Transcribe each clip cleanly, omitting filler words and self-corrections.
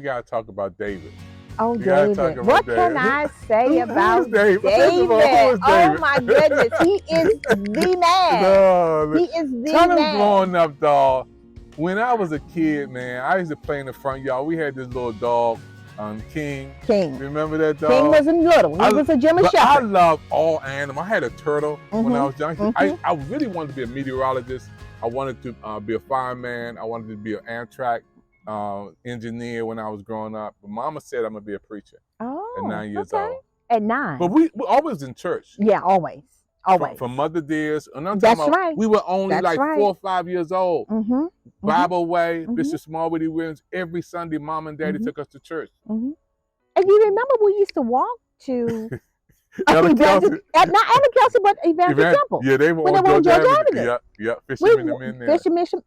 gotta talk about David. Oh, We gotta talk David. about What David. can I say about Who's David? David? First of all, who is Oh David? my goodness, he is the man. No, He is the tell him man. growing up, dog. When I was a kid, man, I used to play in the front yard. We had this little dog, King. King. Remember that dog? King wasn't little. He was a German But I Shepherd. loved all animals. I had a turtle when I was young. Mhm. I really wanted to be a meteorologist. I wanted to be a fireman. I wanted to be an Amtrak engineer when I was growing up. But Mama said I'm gonna be a preacher Oh, at 9 years okay. old. At 9. But we always in church. Yeah, always. Always. From Mother Dear's. And I'm That's talking about, right. we were only That's like right. 4 or 5 years old. Mm-hmm. Bible Way, Mhm. Bishop Smallwoody Williams. Every Sunday, Mom and Daddy took us to church. Mm-hmm. And you remember we used to walk to Elder Kelsey. not Elder Kelsey, but Evangel Temple. Yeah, they were When on they were on Georgia Georgia Avenue. Avenue. Yep. Fishermen and men there.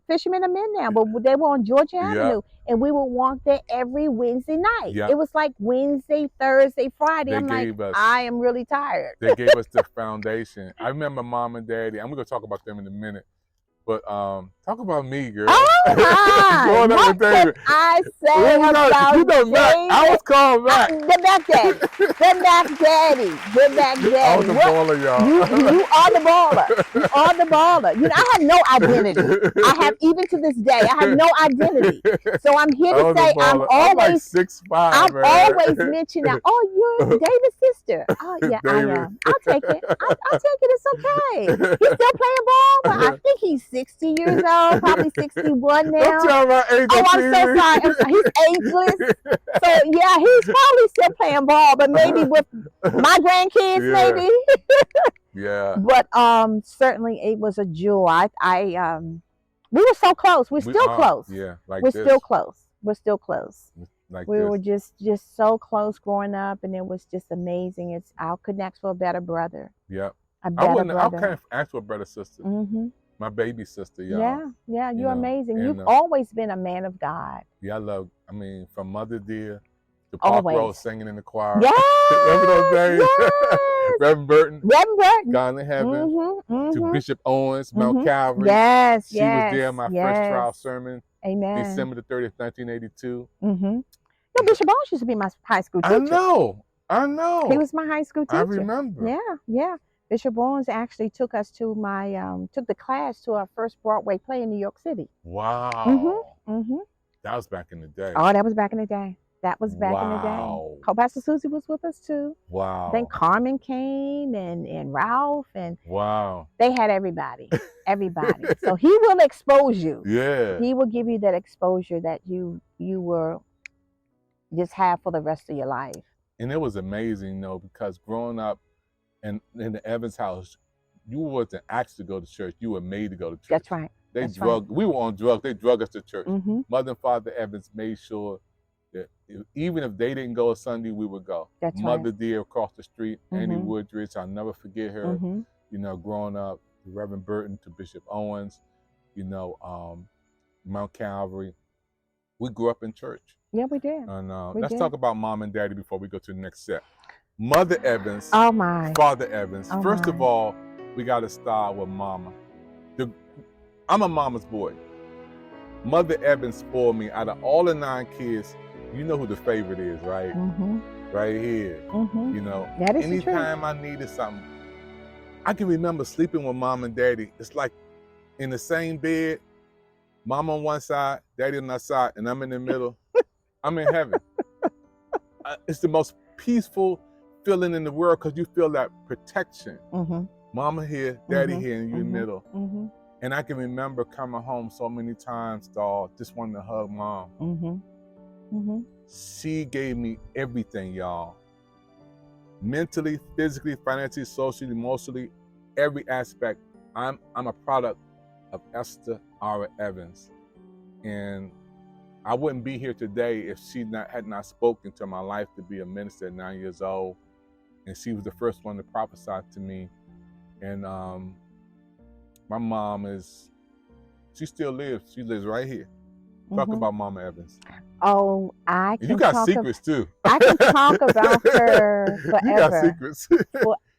Fishermen and men now, but they were on Georgia Yep. Avenue, and we would walk there every Wednesday night. Yep. It was like Wednesday, Thursday, Friday. They I'm like, gave us- I am really tired. They gave us the foundation. I remember Mom and Daddy. I'm gonna talk about them in a minute. But talk about me, girl. Oh my! Growing up What with David. can I say about You know, Mac, I was called Mac. The Mac Daddy. The Mac Daddy. The Mac Daddy. I was the What- baller, y'all. You are the baller. You are the baller. You know, I have no identity. I have, even to this day, I have no identity. So I'm here I to was say a baller. I'm like 6'5", I'm man. always mentioning that. Oh, you're David's sister. Oh, yeah, David. I am. I'll take it. I'll take it. It's okay. He's still playing ball, but I think he's 60 years old, probably 61 now. Don't tell my age. Oh, I'm so sorry. I'm sorry. He's ageless. So yeah, he's probably still playing ball, but maybe with my grandkids, Yeah. maybe. Yeah. But certainly it was a jewel. We were so close. We're still close. Yeah, like We're this. still close. We're still close. Like We this. were just so close growing up, and it was just amazing. It's our connects for a better brother. Yep. A I better can't brother. ask for a brother sister. Mm-hmm. My baby sister, y'all. Yeah, yeah, you're You know, amazing. and, You've always been a man of God. Yeah, I mean, from Mother Dear to Park Always. Road singing in the choir. Yes. Remember those days? Yes. Reverend Burton, Reverend Burton. gone to heaven. Mm-hmm, To mm-hmm. Bishop Owens, Mount Mhm. Calvary. Yes, She yes. was there in my yes. first trial sermon, Amen. December the 30th, 1982. Mm-hmm. No, Bishop Owens used to be my high school teacher. I know. He was my high school teacher. I remember. Yeah, yeah. Bishop Owens actually took us to took the class to our first Broadway play in New York City. Wow. Mm-hmm. That was back in the day. Oh, that was back in the day. That was back in the day. Wow. Co-Pastor Susie was with us too. Wow. Then Carmen came and Ralph, and Wow. they had everybody. Everybody. So he will expose you. Yeah. He will give you that exposure that you will just have for the rest of your life. And it was amazing, because growing up in the Evans house, you wasn't asked to go to church. You were made to go to church. That's right. They That's drugged. We were on drugs. They drugged us to church. Mm-hmm. Mother and Father Evans made sure that even if they didn't go Sunday, we would go. That's Mother right. Dear across the street, Annie Mhm. Woodridge, I'll never forget her. Mm-hmm. Growing up, Reverend Burton to Bishop Owens, Mount Calvary. We grew up in church. Yeah, we did. And We let's did. talk about Mom and Daddy before we go to the next set. Mother Evans, Oh my. Father Evans. Oh, First of my. all, we got to start with Mama. I'm a mama's boy. Mother Evans spoiled me. Out of all the 9 kids, you know who the favorite is, right? Mm-hmm. Right here. Mm-hmm. That is the truth. Anytime I needed something, I can remember sleeping with Mom and Daddy. It's like in the same bed, Mom on one side, Daddy on the other side, and I'm in the middle. I'm in heaven. It's the most peaceful feeling in the world because you feel that protection. Mm-hmm. Mama here, Daddy Mhm, here, and you in the mhm. middle. Mm-hmm. And I can remember coming home so many times, dog, just wanting to hug Mom. Mm-hmm. Mm-hmm. She gave me everything, y'all. Mentally, physically, financially, socially, emotionally, every aspect. I'm a product of Esther Ara Evans. And I wouldn't be here today if she had not spoken to my life to be a minister at 9 years old. And she was the first one to prophesy to me. And my mom she still lives. She lives right here. Talk Mhm. about Mama Evans. Oh, I can You got talk secrets too. I can talk about her You got forever. secrets.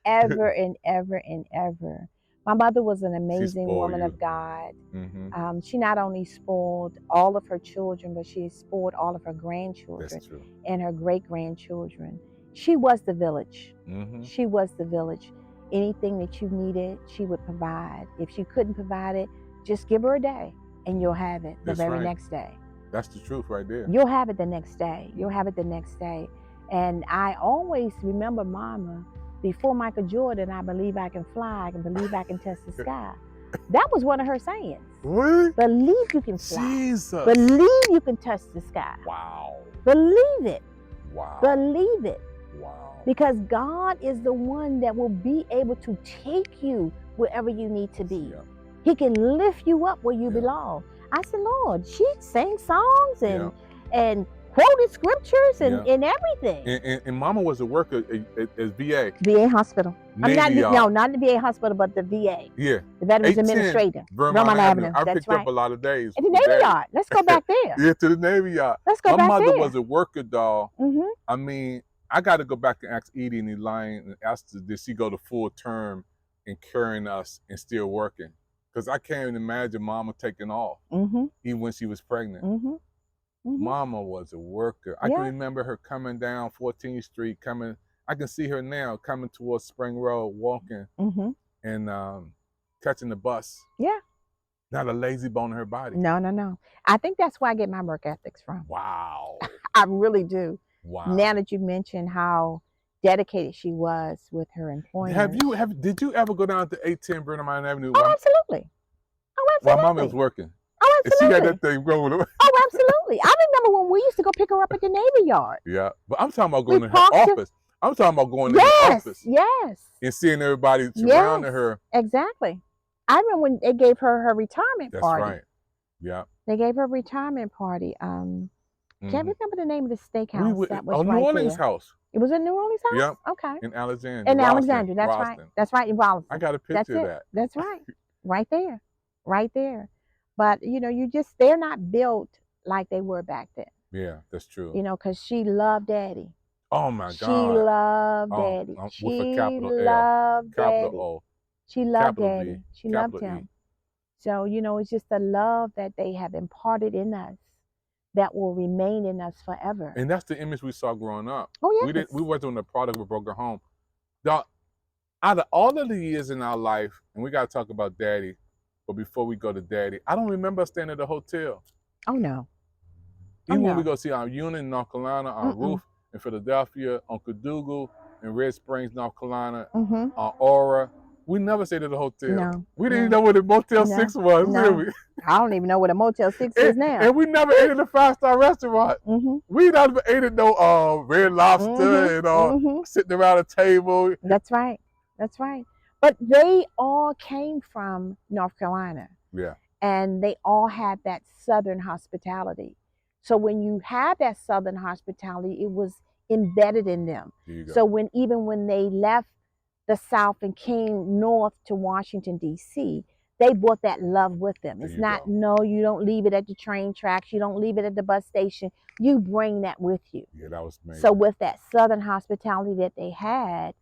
Ever and ever and ever. My mother was an She amazing spoiled woman you. of God. Mm-hmm. She not only spoiled all of her children, but she spoiled all of her grandchildren That's true. and her great-grandchildren. She was the village. Mm-hmm. She was the village. Anything that you needed, she would provide. If she couldn't provide it, just give her a day and you'll have it the That's very right. next day. That's the truth right there. You'll have it the next day. You'll have it the next day. And I always remember Mama, before Michael Jordan, I believe I can fly, I can believe I can touch the sky. That was one of her sayings. Really? Believe you can fly. Jesus. Believe you can touch the sky. Wow. Believe it. Wow. Believe it. Wow. Because God is the one that will be able to take you wherever you need to be. Yeah. He can lift you up where you belong. I said, Lord, she sang songs and quoted scriptures and everything. And Mama was a worker at VA. VA hospital. Navy Yard. No, not the VA hospital, but the VA. Yeah. The Veterans 810 Administrator. Vermont Avenue. I That's picked right. up a lot of days. At the Navy Yard. Let's go back there. Yeah, to the Navy Yard. Let's go My back there. mother was a worker, doll. Mm-hmm. I mean, I got to go back and ask Edie and Elaine and ask her, did she go to full term in carrying us and still working? Because I can't even imagine Mama taking off, even when she was pregnant. Mama was a worker. I can remember her coming down 14th Street, I can see her now coming towards Spring Road, walking and catching the bus. Yeah. Not a lazy bone in her body. No. I think that's where I get my work ethics from. Wow. I really do. Wow. Now that you mentioned how dedicated she was with her employment. Did you ever go down to 810 Vermont Avenue? Oh, absolutely. While Mama was working. Oh, absolutely. And she had that thing going. Oh, absolutely. I remember when we used to go pick her up at the Navy Yard. Yeah, but I'm talking about going to her office. I'm talking about going to her office. Yes. And seeing everybody surrounding her. Exactly. I remember when they gave her retirement party. That's right. Yeah. They gave her a retirement party. Can't remember the name of the steakhouse that was right New Orleans there. House. It was a New Orleans house? Yep. Okay. In Alexandria. In Alexandria, that's right. That's right, in Rolliston. I got a picture of that. That's right. Right there. Right there. But, they're not built like they were back then. Yeah, that's true. Because she loved Daddy. Oh, my God. She loved Daddy. With a capital L. Loved capital Daddy. O. She loved capital Daddy. V, She loved him. E. So, it's just the love that they have imparted in us that will remain in us forever. And that's the image we saw growing up. Oh, yes. We wasn't on the product of a broken home. Out of all of the years in our life, and we got to talk about Daddy, but before we go to Daddy, I don't remember staying at a hotel. Oh, no. Even when we go see our unit in North Carolina, our roof in Philadelphia, Uncle Dougal in Red Springs, North Carolina, our Aura, we never stayed at a hotel. No. We didn't even know what a Motel 6 was, did we? I don't even know what a Motel 6 is now. And we never ate at a 5-star restaurant. We never ate at no Red Lobster and sitting around a table. That's right. That's right. But they all came from North Carolina. Yeah. And they all had that Southern hospitality. So when you had that Southern hospitality, it was embedded in them. So even when they left the South and came north to Washington, D.C., they brought that love with them. It's not, no, you don't leave it at the train tracks. You don't leave it at the bus station. You bring that with you. Yeah, that was amazing. So with that Southern hospitality that they had,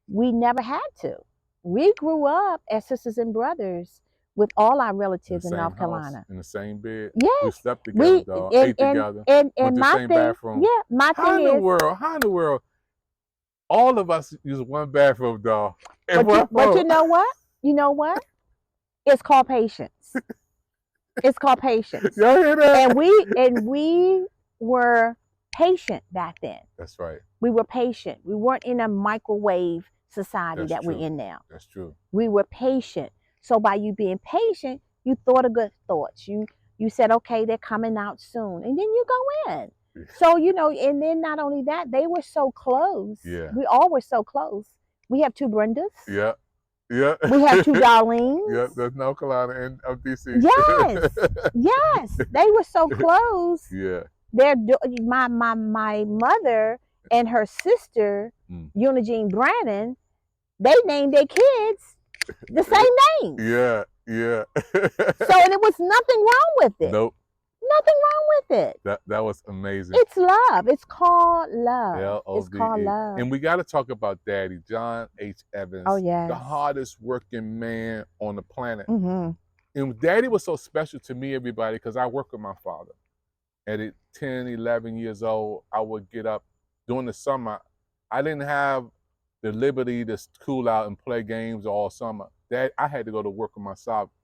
we never had to. We grew up as sisters and brothers with all our relatives in North Carolina. In the same bed. Yes. We slept together, dog. Ate together. And went to my the same thing, bathroom. yeah, my How thing in is, the world? All of us use one bathroom, dog. But you know what? You know what? It's called patience. It's called patience. Y'all hear that? And we were patient back then. That's right. We were patient. We weren't in a microwave society That's we're true. in now. That's true. We were patient. So by you being patient, you thought of good thoughts. You said, okay, they're coming out soon. And then you go in. So, and then not only that, they were so close. Yeah. We all were so close. We have two Brendas. Yeah. Yeah. We have two Darlenes. Yeah, there's North Carolina and DC. Yes. Yes. They were so close. Yeah. My mother and her sister, Eugene Brannon, they named their kids the same name. Yeah. Yeah. So, and it was nothing wrong with it. Nope. Nothing wrong with it. That was amazing. It's love. It's called love. L-O-V-E. It's called love. And we got to talk about Daddy, John H. Evans. Oh, yes. The hardest working man on the planet. Mm-hmm. And Daddy was so special to me, everybody, because I work with my father. At 10, 11 years old, I would get up during the summer. I didn't have the liberty to cool out and play games all summer. I had to go to work with my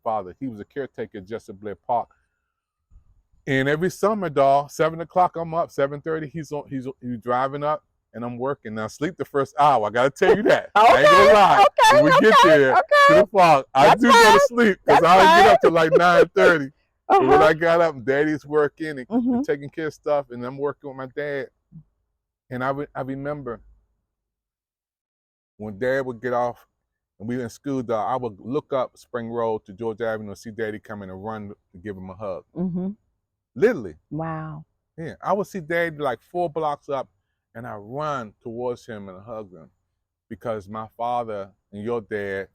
father. He was a caretaker at Jessup Blair Park. And every summer, dog, 7 o'clock, I'm up. 7:30, he's driving up, and I'm working. Now, sleep the first hour. I got to tell you that. Okay, I ain't gonna lie. Okay, when we get there to the park, I do go to sleep because I don't get up till like 9:30. But when I got up, Daddy's working and taking care of stuff, and I'm working with my dad. And I remember when Dad would get off and we were in school, dog, I would look up Spring Road to Georgia Avenue and see Daddy coming and run to give him a hug. Literally. Wow. Yeah, I would see Daddy like 4 blocks up, and I run towards him and hug him because my father and your dad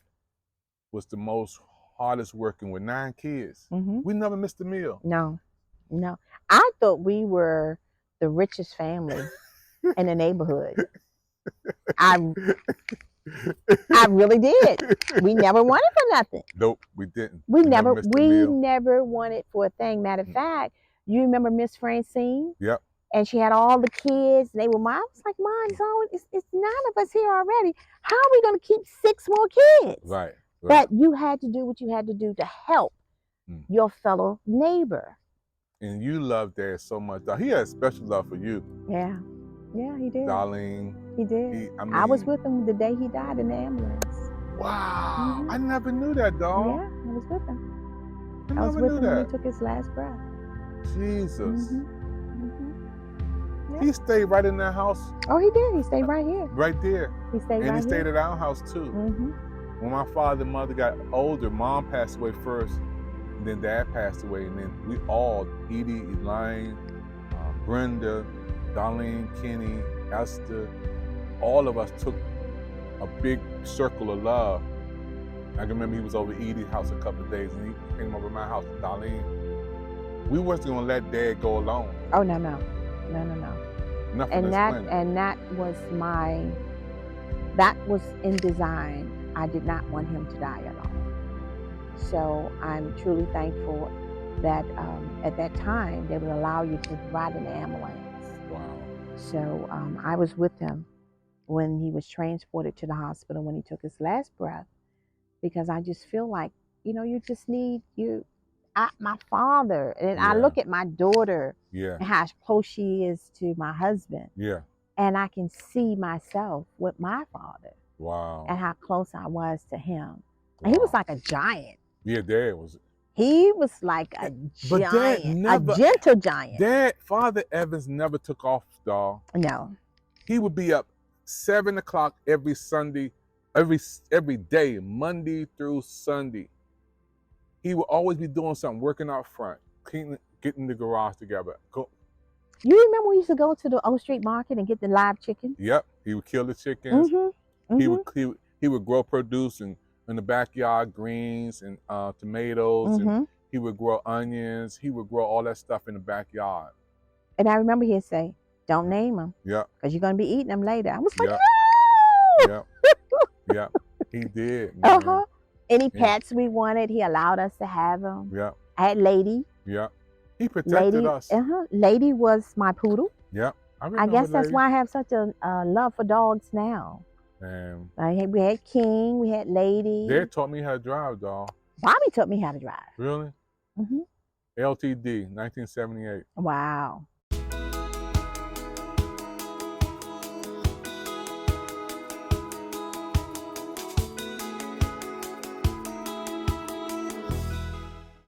was the most hardest working with 9 kids. We never missed a meal. No. I thought we were the richest family in the neighborhood. I really did. We never wanted for nothing. Nope, we didn't. We never wanted for a thing. Matter of fact, you remember Miss Francine? Yep. And she had all the kids. And they were I was like, Mom, it's 9 of us here already. How are we going to keep 6 more kids? Right. But you had to do what you had to do to help your fellow neighbor. And you loved Dad so much. He had a special love for you. Yeah, he did. Darlene. He did. I was with him the day he died in the ambulance. Wow. I never knew that, dog. Yeah, I was with him. I was with him that. when he took his last breath. Jesus. He stayed right in that house. Oh, he did. He stayed right here. Right there. He stayed and he stayed at our house too. When my father and mother got older, Mom passed away first, and then Dad passed away, and then we all, Edie, Elaine, Brenda, Darlene, Kenny, Esther, all of us took a big circle of love. I can remember he was over at Edie's house a couple of days, and he came over to my house with Darlene. We wasn't gonna let Dad go alone. Oh no. Nothing. And that was in design. I did not want him to die alone. So I'm truly thankful that at that time they would allow you to ride an ambulance. Wow. So I was with him when he was transported to the hospital when he took his last breath, because I just feel like, you just need my father. And I look at my daughter and how close she is to my husband. Yeah. And I can see myself with my father. Wow. And how close I was to him. Wow. And he was like a giant. Yeah, Dad was. He was like a giant, a gentle giant. Father Evans never took off, dog. No. He would be up 7 o'clock every Sunday, every day, Monday through Sunday. He would always be doing something, working out front, cleaning, getting the garage together. You remember we used to go to the Oak Street Market and get the live chicken? Yep. He would kill the chickens. He would grow produce in the backyard, greens and tomatoes. And he would grow onions. He would grow all that stuff in the backyard. And I remember he'd say, "Don't name them. Yeah. Because you're gonna be eating them later." I was like, "No." Yeah. He did. Man. Any pets we wanted, he allowed us to have them. Yeah. I had Lady. Yeah. He protected us. Lady was my poodle. Yeah. I guess that's why I have such a love for dogs now. We had King, we had Lady. Dad taught me how to drive, dog. Bobby taught me how to drive. Really? LTD, 1978. Wow.